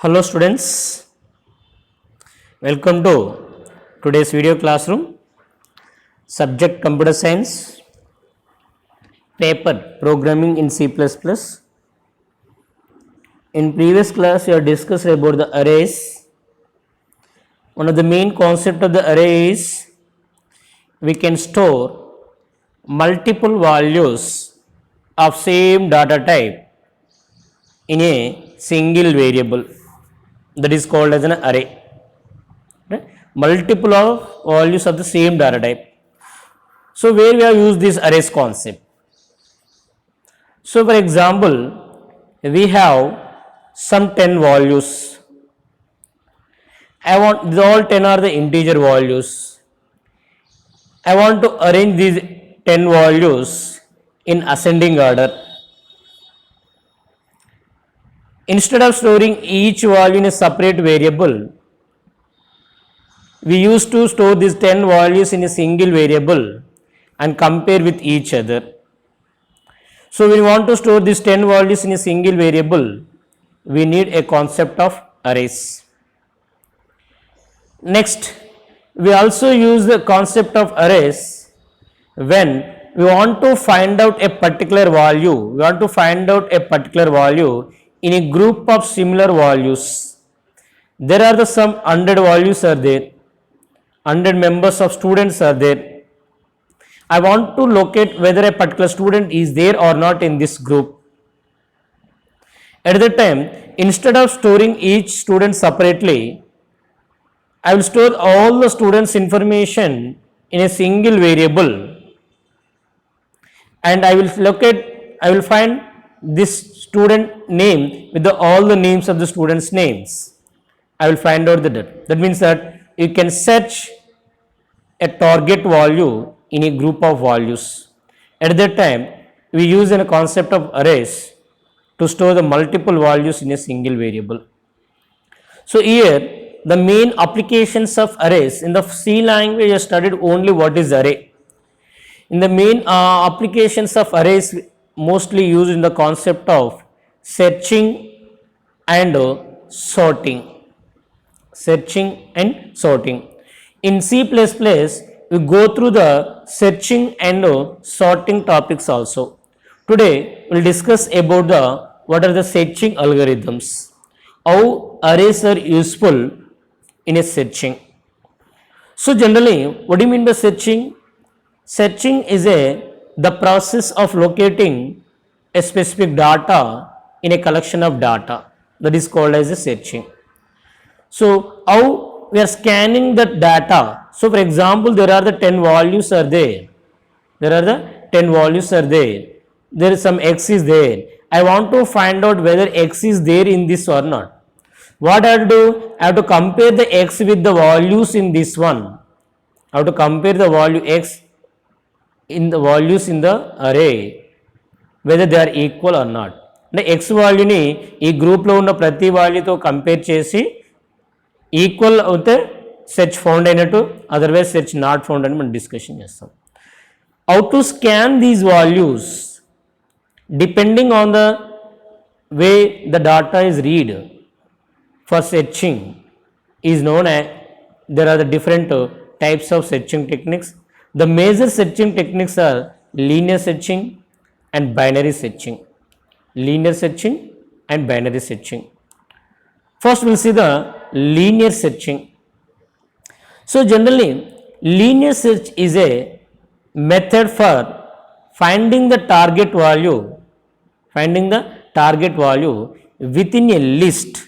Hello students, welcome to today's video classroom. Subject Computer Science, paper Programming in C++. In previous class we have discussed about the arrays. One of the main concept of the array is we can store multiple values of same data type in a single variable. That is called as an array. Right? Multiple of values of the same data type. So where we have used this arrays concept. So for example, we have some 10 values. All 10 are the integer values. I want to arrange these 10 values in ascending order. Instead of storing each value in a separate variable, we used to store these 10 values in a single variable and compare with each other. So when we want to store these 10 values in a single variable, we need a concept of arrays. Next, we also use the concept of arrays when we want to find out a particular value. In a group of similar values. There are some 100 values are there, 100 members of students are there. I want to locate whether a particular student is there or not in this group. At that time, instead of storing each student separately, I will store all the students' information in a single variable, and I will find this student name with all the names of the students' names. I will find out that. That means that you can search a target value in a group of values. At that time, we use a concept of arrays to store the multiple values in a single variable. So here, the main applications of arrays in the C language, I studied only what is array. In the main applications of arrays, mostly used in the concept of searching and sorting. In C++, we go through the searching and sorting topics also. Today, we will discuss about what are the searching algorithms, how arrays are useful in a searching. So generally, what do you mean by searching? Searching is the process of locating a specific data in a collection of data, that is called as a searching. So how we are scanning that data? So for example, there are the 10 values are there. There is some x is there. I want to find out whether x is there in this or not. What I have to do? I have to compare the x with the values in this one. I have to compare the value x in the values in the array, whether they are equal or not. The x value ni ee group lo unna prati value to compare chesi equal avute search found ainattu, otherwise search not found ani man discussion chestam. How to scan these values depending on the way the data is read for searching is known as, there are the different types of searching techniques. The major searching techniques are linear searching and binary searching. First we will see the linear searching. So generally, linear search is a method for finding the target value within a list.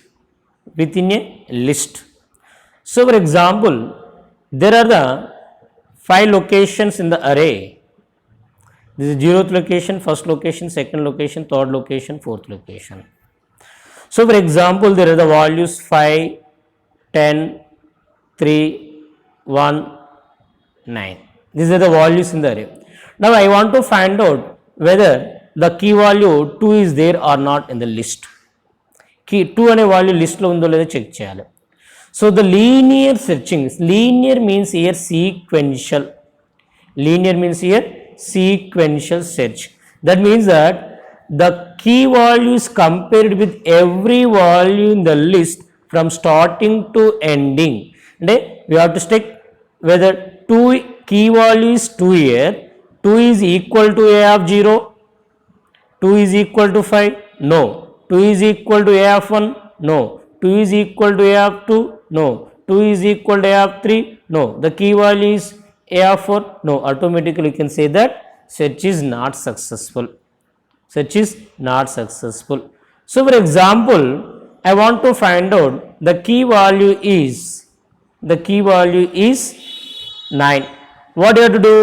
So for example, there are the 5 locations in the array. This is 0th location, first location, second location, third location, fourth location. So for example, there are the values 5, 10, 3, 1, 9. These are the values in the array. Now I want to find out whether the key value 2 is there or not in the list. Key 2 ane value list lo undo ledo check cheyali. So the linear searching, linear means here sequential search. That means that the key value is compared with every value in the list from starting to ending. అంటే we have to check whether 2 key value is 2 here, 2 is equal to a of 0, 2 is equal to 5, no, 2 is equal to a of 1, no, 2 is equal to a of 2, no, 2 is equal to a of 3, no, the key value is a of 4, no, automatically you can say that search is not successful. Search is not successful. So for example, I want to find out the key value is 9. What do you have to do?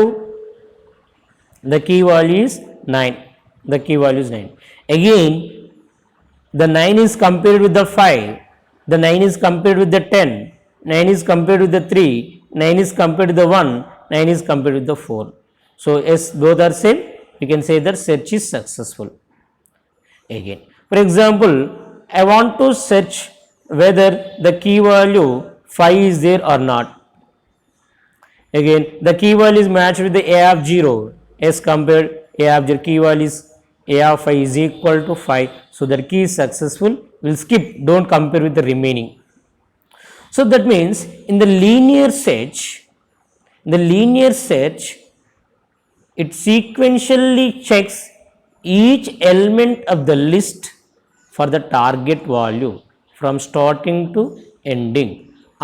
The key value is 9. The key value is 9. Again, the 9 is compared with the 5. The 9 is compared with the 10. 9 is compared with the 3. 9 is compared with the 1. 9 is compared with the 4. So yes, both are same. You can say that search is successful. Again, for example, I want to search whether the key value 5 is there or not. Again, the key value is matched with the a of 0 as compared a of 0. Key value is a of 5 is equal to 5. So that key is successful. We'll skip, don't compare with the remaining. So that means in the linear search, it sequentially checks each element of the list for the target value from starting to ending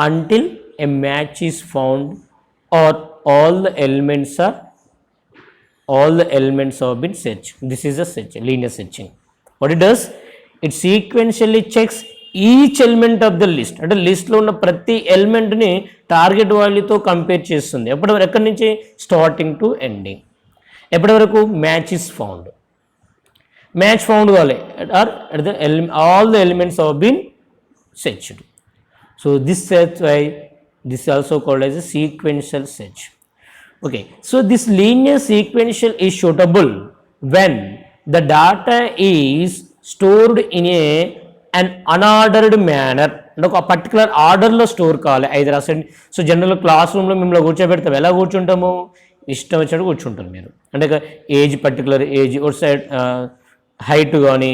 until a match is found or all the elements have been searched. This is a search, linear searching. What it does, it sequentially checks each element of the list. అంటే లిస్ట్లో ఉన్న ప్రతి ఎలిమెంట్ని target వాల్యూతో compare చేస్తుంది. ఎక్కడి నుంచి starting to ending. ఎప్పటి వరకు match is found. Match found కావాలి are all the elements have been searched. So this search why this is also called as a sequential search. Okay, so this linear sequential is suitable when the data is stored in an unordered manner. అంటే ఒక particular ఆర్డర్లో store కావాలి. ఐదు రాసండి. So జనరల్గా class రూమ్లో మిమ్మల్ని కూర్చోబెడతాం. ఎలా కూర్చుంటాము? ఇష్టం వచ్చినట్టు కూర్చుంటారు మీరు. అంటే ఏజ్ పర్టికులర్ ఏజ్ ఒక సైడ్ హైట్ కానీ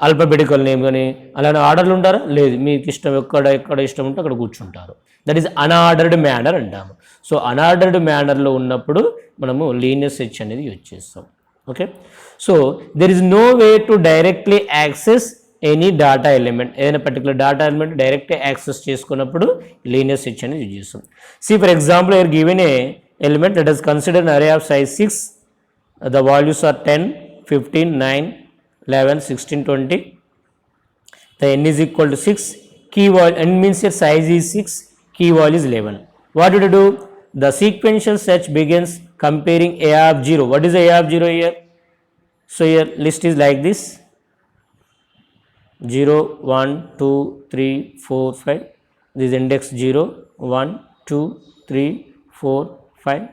ఆల్ఫాబెటికల్ నేమ్ కానీ అలానే ఆర్డర్లు ఉంటారా? లేదు, మీకు ఇష్టం ఎక్కడ ఇష్టం ఉంటే అక్కడ కూర్చుంటారు. దట్ ఈస్ అన్ఆర్డర్డ్ మేనర్ అంటాము. సో అన్ఆర్డర్డ్ మేనర్లో ఉన్నప్పుడు మనము లీనియర్ సెర్చ్ అనేది యూజ్ చేస్తాం. Okay, so there is no way to directly access any data element. ఏదైనా పర్టికులర్ డేటా ఎలిమెంట్ డైరెక్ట్గా యాక్సెస్ చేసుకున్నప్పుడు లీనియర్ సెర్చ్ అనేది యూజ్ చేస్తాం. See for example you're given a element that is considered array of size 6. The values are 10, 15, 9, 11, 16, 20. The n is equal to 6. Key value n means your size is 6. Key value is 11. What do you do? The sequential search begins comparing a of 0. What is a of 0 here? So your list is like this: 0, 1, 2, 3, 4, 5. This is index 0, 1, 2, 3, 4, 5.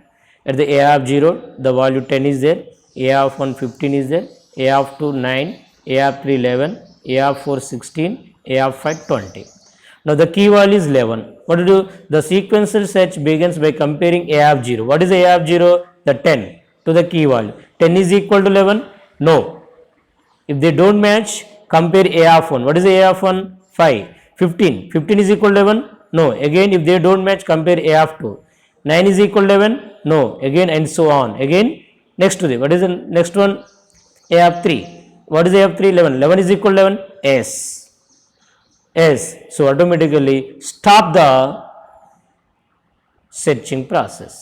At the a of 0, the value 10 is there. A of 1, 15 is there. A of 2, 9, A of 3, 11, A of 4, 16, A of 5, 20. Now the key value is 11. What to do? The sequential search begins by comparing A of 0. What is A of 0? The 10 to the key value. 10 is equal to 11? No. If they don't match, compare A of 1. What is A of 1? 5. 15. 15 is equal to 11? No. Again, if they don't match, compare A of 2. 9 is equal to 11? No. Again, and so on. Again, next to the, what is the next one? A of 3. What is A of 3? 11. 11 is equal to 11? S. S. So automatically stop the searching process.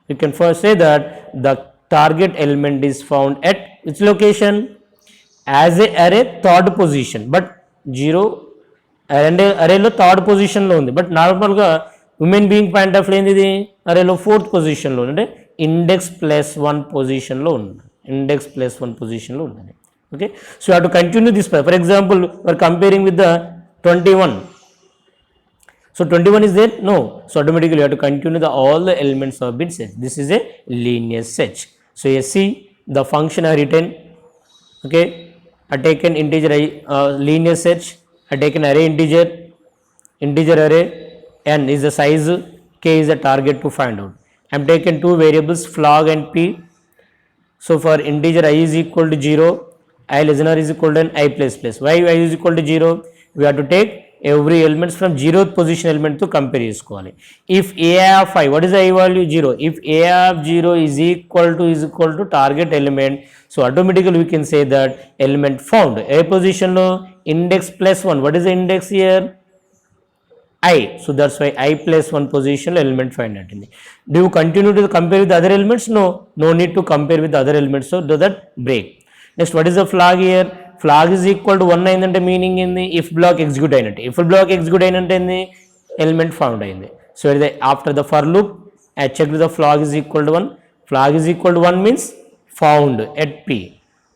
You can first say that the target element is found at which location? As a array third position. But 0 arrayలో third పొజిషన్లో ఉంది. But నార్మల్గా human being point of ఏంది, ఇది అరేలో 4th పొజిషన్లో అంటే index +1 పొజిషన్లో ఉంది. Index +1 పొజిషన్లో ఉన్నది. Okay, so you have to continue this. For example you're comparing with the 21. So 21 is there? No. So automatically you have to continue the all the elements have been searched. This is a linear search. So you see the function I written. Okay, I taken integer linear search. I taken array integer array. N is the size, K is the target to find out. I am taken two variables flag and P. So for integer I is equal to 0, I less than or is equal to I plus plus. Why I is equal to 0? We have to take every elements from 0th position element to compare చేసుకోవాలి. If a of I, what is the I value? 0. If a of 0 is equal to target element, so automatically we can say that element found. A position lo index plus 1. What is the index here? I. So that's why I plus 1 position element find out. Do you continue to compare with other elements? No. No need to compare with other elements. So do that break. Next, what is the flag here? Flag is equal to 1 అయిందంటే meaning ఏంది? If block execute అయినట్టు. If block execute అయినట్టు ఏంది? Element found అయింది. So after the for loop I checked the flag is equal to 1. Flag is equal to 1 means found at P.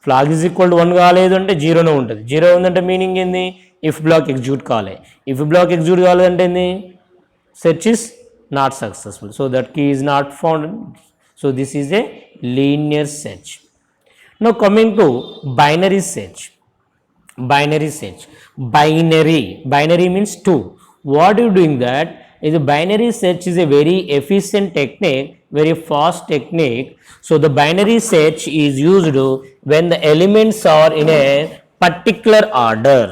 Flag is equal to 1 కాలేదు అంటే 0 ఉంటుంది. 0 ఉందంటే meaning ఏంది? If block execute కాలే. If block execute కాలేదంటే ఏంది? Search is not successful. So that key is not found. So this is a linear search. Now coming to binary search. Binary means 2. What are you doing that? Is a binary search is a very efficient technique, very fast technique. So the binary search is used when the elements are in a particular order.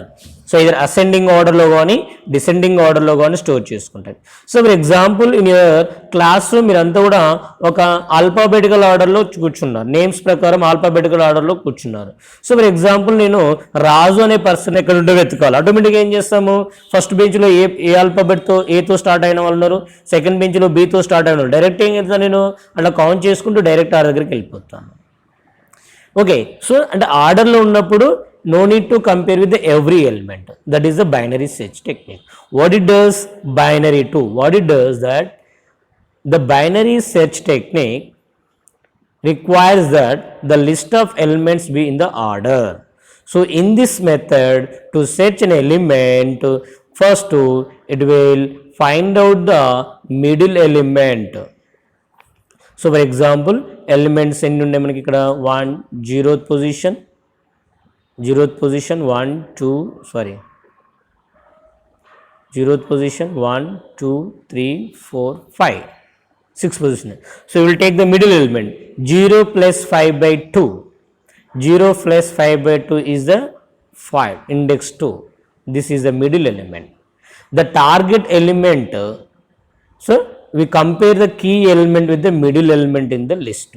So ఇది ascending ఆర్డర్లో కానీ descending ఆర్డర్లో కానీ store చేసుకుంటారు. So for example in your class మీరంతా కూడా ఒక alphabetical ఆర్డర్లో కూర్చున్నారు, నేమ్స్ ప్రకారం ఆల్ఫాబెటికల్ ఆర్డర్లో కూర్చున్నారు. సో ఫర్ ఎగ్జాంపుల్ నేను రాజు అనే పర్సన్ ఎక్కడ ఉంటే వెతకాలి. ఆటోమేటిక్గా ఏం చేస్తాము? ఫస్ట్ బెంచ్లో ఏ ఆల్ఫాబెట్తో ఏతో స్టార్ట్ అయిన వాళ్ళు ఉన్నారు, సెకండ్ బెంచ్లో బీతో స్టార్ట్ అయిన వాళ్ళు. డైరెక్ట్ ఏం చేస్తాను నేను అట్లా కౌంట్ చేసుకుంటూ డైరెక్ట్ ఆర్డర్ దగ్గరికి వెళ్ళిపోతాను. ఓకే, సో అంటే ఆర్డర్లో ఉన్నప్పుడు no need to compare with the every element. That is the binary search technique. What it does? Binary 2. What it does that the binary search technique requires that the list of elements be in the order. So in this method, to search an element, first it will find out the middle element. So for example, elements in మనకి ఇక్కడ 1 0th position 1 2 0th position 1 2 3 4 5 6 position. So we will take the middle element 0 plus 5 by 2. 0 plus 5 by 2 is the 5, index 2. This is the middle element. The target element, so we compare the key element with the middle element in the list.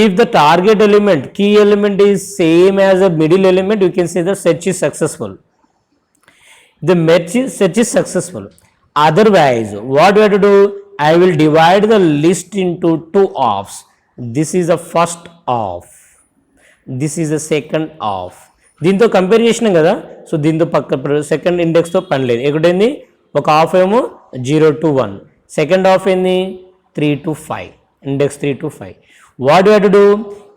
If the target element, key element is same as a middle element, you can say the search is successful. The search is successful. Otherwise, what we have to do? I will divide the list into 2 halves. This is the first half. This is the second half. దీంతో compare చేసినాం కదా, so దీంతో పక్క second ఇండెక్స్తో పని లేదు. ఎక్కడైంది ఒక half ఏమో 0 to 1, second half ఏంది 3 to 5, index 3 to 5. What do you have to do?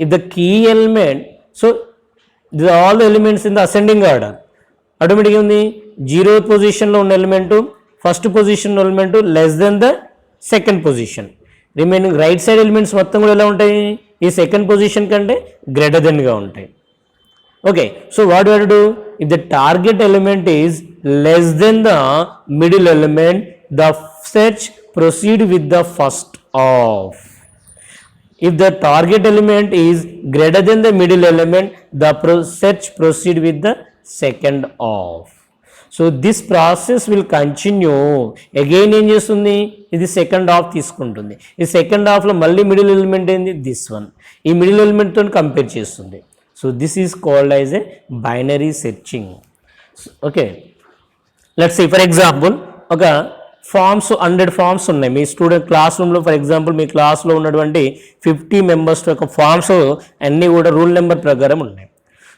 If the key element, so these are all the elements in the ascending order. Automatically ఉంది 0th పొజిషన్లో ఉన్న ఎలిమెంట్ ఫస్ట్ పొజిషన్లో element less than the second position. Remaining right side elements మొత్తం కూడా ఎలా ఉంటాయి? ఈ second position కంటే గ్రేటర్ దెన్గా ఉంటాయి. Okay, so what you have to do? If the target element is less than the middle element, the search proceed with the first of. If the target element is greater than the middle element, the search proceed with the second half. So this process will continue. Again ఏం చేస్తుంది? ఇది second half తీసుకుంటుంది. ఈ second హాఫ్లో మళ్ళీ middle element ఏంది? This one. ఈ middle ఎలిమెంట్తో కంపేర్ చేస్తుంది. So this is called as a binary searching. Okay, let's see for example ఒక ఫామ్స్ 100 ఫామ్స్ ఉన్నాయి మీ స్టూడెంట్ క్లాస్ రూమ్లో. ఫర్ ఎగ్జాంపుల్ మీ క్లాస్లో ఉన్నటువంటి 50 మెంబర్స్ యొక్క ఫామ్స్ అన్నీ కూడా రూల్ నెంబర్ ప్రకారం ఉన్నాయి.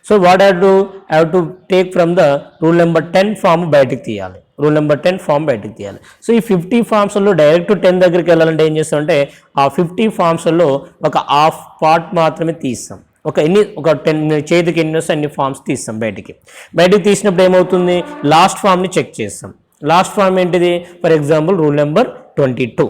So what have to take from the rule number 10 form బయటికి తీయాలి. రూల్ నెంబర్ 10 ఫామ్ బయటికి తీయాలి. సో ఈ 50 ఫామ్స్లో డైరెక్ట్ 10 దగ్గరికి వెళ్ళాలంటే ఏం చేస్తామంటే ఆ 50 ఫామ్స్లో ఒక హాఫ్ పార్ట్ మాత్రమే తీస్తాం. ఒక 10 చేతికి ఎన్ని వస్తే అన్ని ఫామ్స్ తీస్తాం. బయటికి తీసినప్పుడు ఏమవుతుంది? లాస్ట్ ఫామ్ని చెక్ చేస్తాం. లాస్ట్ ఫామ్ ఏంటిది? For example rule number 22.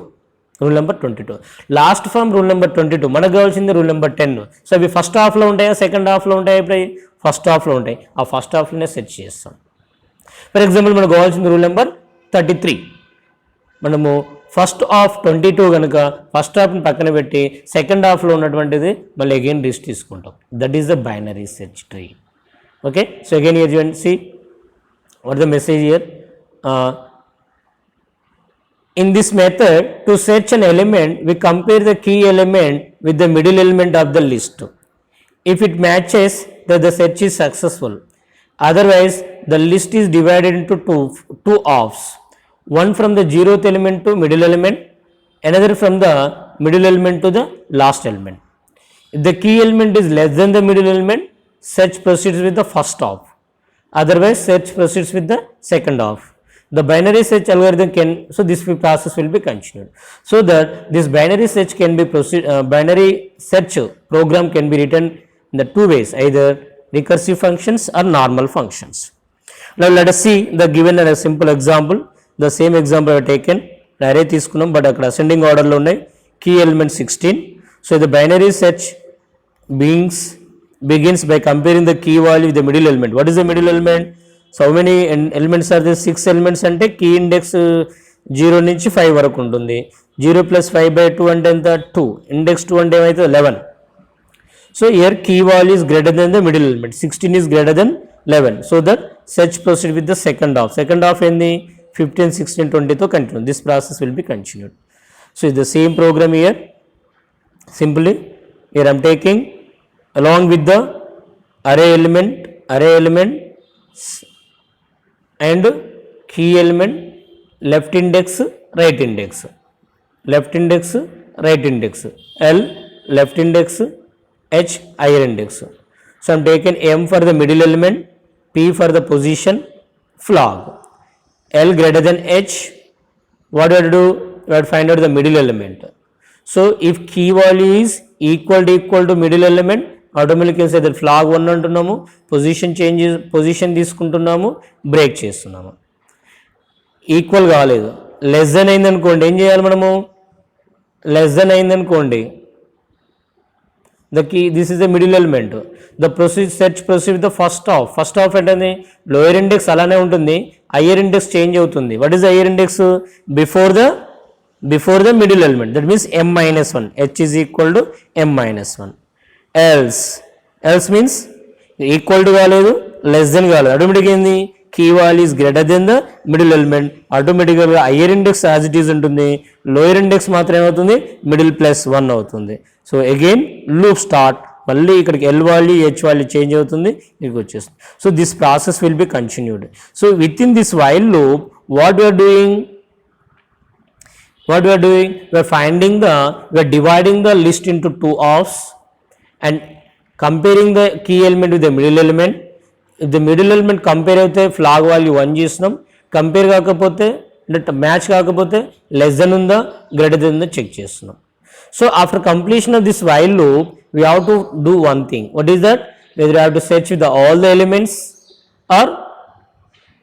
Last form rule number 22. మనకు కావాల్సింది రూల్ నెంబర్ 10. సో అవి ఫస్ట్ హాఫ్లో ఉంటాయా సెకండ్ హాఫ్లో ఉంటాయా? ఇప్పుడు ఫస్ట్ హాఫ్లో ఉంటాయి. ఆ ఫస్ట్ హాఫ్లోనే సెట్ చేస్తాం. ఫర్ ఎగ్జాంపుల్ మనకు కావాల్సింది రూల్ నెంబర్ 33. మనము ఫస్ట్ హాఫ్ 22 కనుక ఫస్ట్ హాఫ్ని పక్కన పెట్టి సెకండ్ హాఫ్లో ఉన్నటువంటిది మళ్ళీ అగైన్ లిస్ట్ తీసుకుంటాం. That is the binary search tree. Okay, so again here you see what the message here. In this method, to search an element, we compare the key element with the middle element of the list. If it matches, then the search is successful. Otherwise, the list is divided into two halves. One from the zeroth element to middle element, another from the middle element to the last element. If the key element is less than the middle element, search proceeds with the first half. Otherwise, search proceeds with the second half. The binary search algorithm can, so this process will be continued. So that this binary search can be binary search program can be written in the two ways, either recursive functions or normal functions. Now let us see the given a simple example. The same example I have taken, array తీసుకున్నాం but అక్కడ ascending order లో ఉన్నాయి. Key element 16. So the binary search begins by comparing the key value with the middle element. What is the middle element? So how many elements are there? 6 elements అంటే key index 0 నుంచి 5 వరకు ఉంటుంది. 0 plus 5 by 2 అంటే ఎంత? 2. Index 2 అంటే ఏమైతే 11. So here key value is greater than the middle element. 16 is greater than 11. So that search proceed with the second half. Second half ఏంది? 15, 16, 20 తో continue. This process will be continued. So it's the same program here. Simply here I am taking along with the array element and key element, left index, right index, left index, right index, L, left index, H, higher index. So I am taken M for the middle element, P for the position, flag, L greater than H. What do you have to do? You have to find out the middle element. So if key value is equal to middle element, ఆటోమేటిక్గా అయితే flag 1 అంటున్నాము, position తీసుకుంటున్నాము, break చేస్తున్నాము. Equal కాలేదు, less than అయిందనుకోండి ఏం చేయాలి మనము? లెస్ దెన్ అయిందనుకోండి the key this is the middle element. The search proceed with the first half అంటే లోయర్ ఇండెక్స్ అలానే ఉంటుంది, హయ్యర్ ఇండెక్స్ చేంజ్ అవుతుంది. What is the higher index? Before the middle element. That means m-1. h is equal to m-1. else means equal to కాలేదు, less than కాలేదు. ఆటోమేటిక్గా ఏంది? Key value is greater than the middle element. ఆటోమేటిక్గా higher index as it is ఉంటుంది, lower index మాత్రం ఏమవుతుంది? Middle plus 1 అవుతుంది. So again loop start, మళ్ళీ ఇక్కడికి L value H value change అవుతుంది, ఇక్కడికి వచ్చేస్తుంది. So this process will be continued. So with in this while loop what we are doing? We are dividing the list into two halves and comparing the key element with the middle element. If the middle element compare అయితే flag value 1 చేస్తున్నాం, compare కాకపోతే అంటే match కాకపోతే less than ఉందా greater than ఉందా check చేస్తున్నాం. So after completion of this while loop we have to do one thing. What is that? Whether you have to search with all the elements or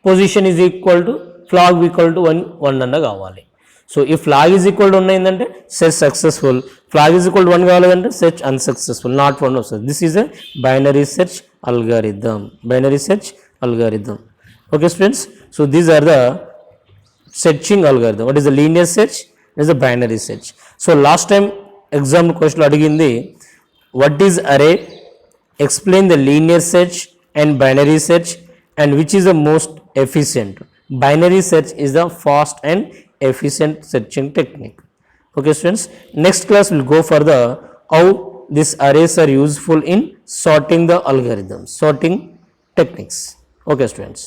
position is equal to flag equal to 1 అన్న కావాలి. So ఈ flag is equal to 1 అయిందంటే search successful, flag is equal to 1 కావాలంటే search unsuccessful, not 1 వస్తుంది. This is a binary search algorithm. Okay students, so these are the searching algorithm. What is the linear search? It is the binary search. So last time exam question అడిగింది what is array, explain the linear search and binary search and which is the most efficient. Binary search is the fast and efficient searching technique. Okay students, next class will go for the how these arrays are useful in sorting the algorithms, sorting techniques. Okay students.